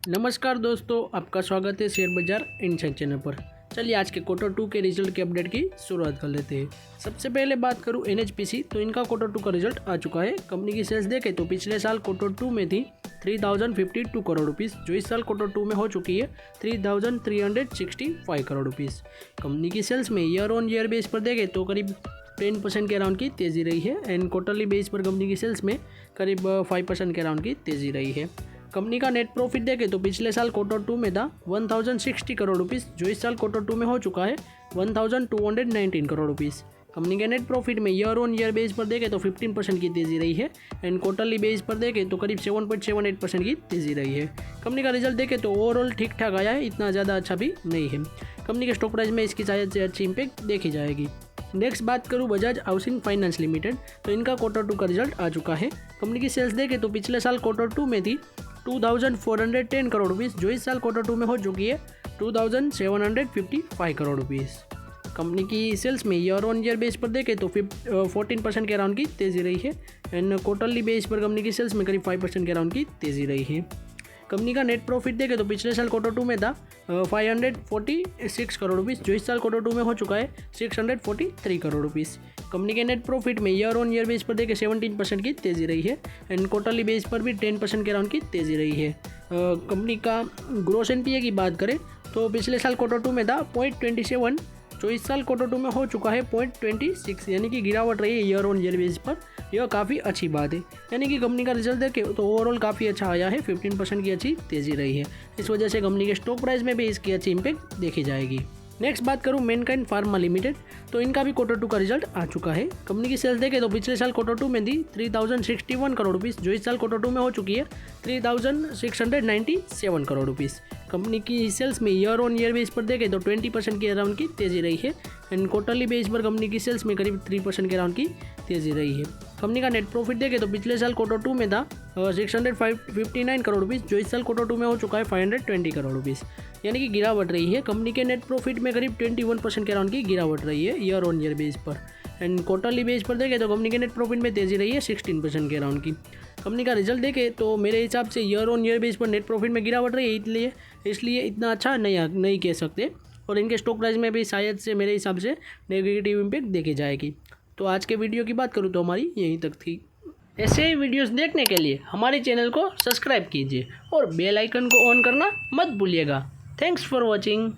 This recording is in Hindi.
नमस्कार दोस्तों, आपका स्वागत है शेयर बाजार इनसाइड चैनल पर। चलिए आज के क्वार्टर 2 के रिजल्ट के अपडेट की शुरुआत कर लेते हैं। सबसे पहले बात करूं NHPC, तो इनका क्वार्टर 2 का रिजल्ट आ चुका है। कंपनी की सेल्स देखें तो पिछले साल क्वार्टर 2 में थी 3052 करोड़ रुपीस, जो इस साल क्वार्टर 2 में हो चुकी है 3365 करोड़ रुपीस। कंपनी की सेल्स में ईयर ऑन ईयर बेस पर देखें तो करीब 10% के अराउंड की तेज़ी रही है एंड क्वार्टरली बेस पर कंपनी की सेल्स में करीब 5% के अराउंड की तेज़ी रही है। कंपनी का नेट प्रॉफिट देखें तो पिछले साल क्वार्टर 2 में था 1060 करोड़ रुपीस, जो इस साल क्वार्टर 2 में हो चुका है 1219 करोड़ रुपीस। कंपनी के नेट प्रॉफिट में ईयर ऑन ईयर बेस पर देखें तो 15% की तेज़ी रही है एंड क्वार्टरली बेस पर देखें तो करीब 7.78% की तेज़ी रही है। कंपनी का रिजल्ट देखें तो ओवरऑल ठीक ठाक आया है, इतना ज़्यादा अच्छा भी नहीं है। कंपनी के स्टॉक प्राइस में इसकी शायद से अच्छी इंपैक्ट देखी जाएगी। नेक्स्ट बात करूं बजाज हाउसिंग फाइनेंस लिमिटेड, तो इनका क्वार्टर 2 का रिजल्ट आ चुका है। कंपनी की सेल्स देखें तो पिछले साल क्वार्टर 2 में थी 2410 करोड़ रुपीस, जो इस साल क्वार्टर 2 में हो चुकी है 2755 करोड़ रुपीस। कंपनी की सेल्स में ईयर ऑन ईयर बेस पर देखें तो 14% के अराउंड की तेज़ी रही है एंड क्वार्टरली बेस पर कंपनी की सेल्स में करीब 5% के अराउंड की तेज़ी रही है। कंपनी का नेट प्रॉफिट देखें तो पिछले साल क्वार्टर 2 में था 546 करोड़ रुपीस, जो इस साल क्वार्टर 2 में हो चुका है 643 करोड़ रुपीस। कंपनी के नेट प्रॉफिट में ईयर ऑन ईयर बेस पर देखें 17% की तेज़ी रही है एंड क्वार्टरली बेस पर भी 10% के अराउंड की तेज़ी रही है। कंपनी का ग्रॉस एनपीए की बात करें तो पिछले साल क्वार्टर 2 में था 0.27, जो इस साल क्वार्टर 2 में हो चुका है 0.26, यानी कि गिरावट रही है ईयर ऑन ईयर बेस पर। यह काफ़ी अच्छी बात है, यानी कि कंपनी का रिजल्ट देखे तो ओवरऑल काफ़ी अच्छा आया है, 15% की अच्छी तेज़ी रही है। इस वजह से कंपनी के स्टॉक प्राइस में भी इसकी अच्छी इंपैक्ट देखी जाएगी। नेक्स्ट बात करूं मैनकाइंड फार्मा लिमिटेड, तो इनका भी क्वार्टर 2 का रिजल्ट आ चुका है। कंपनी की सेल्स देखें तो पिछले साल क्वार्टर 2 में थी 3061 करोड़ रुपीस, जो इस साल क्वार्टर 2 में हो चुकी है 3697 करोड़ रुपीस। कंपनी की सेल्स में ईयर ऑन ईयर बेस पर देखें तो 20% के अराउंड की तेज़ी रही है एंड क्वार्टरली बेस पर कंपनी की सेल्स में करीब 3% के अराउंड की तेज़ी रही है। कंपनी का नेट प्रॉफिट देखें तो पिछले साल क्वार्टर 2 में था 659 करोड़ रुपीस, जो इस साल क्वार्टर 2 में हो चुका है 520 करोड़ रुपीस, यानी कि गिरावट रही है। कंपनी के नेट प्रॉफिट में करीब 21% के अराउंड की गिरावट रही है ईयर ऑन ईयर बेस पर एंड क्वार्टरली बेस पर देखें तो कंपनी के नेट प्रॉफिट में तेज़ी रही है 16% के अराउंड की। कंपनी का रिजल्ट देखें तो मेरे हिसाब से ईयर ऑन ईयर बेस पर नेट प्रॉफिट में गिरावट रही है, इसलिए इतना अच्छा नहीं कह सकते और इनके स्टॉक प्राइस में भी शायद से मेरे हिसाब से नेगेटिव इम्पैक्ट देखी जाएगी। तो आज के वीडियो की बात करूँ तो हमारी यहीं तक थी। ऐसे ही वीडियोस देखने के लिए हमारे चैनल को सब्सक्राइब कीजिए और बेल आइकन को ऑन करना मत भूलिएगा। Thanks for watching.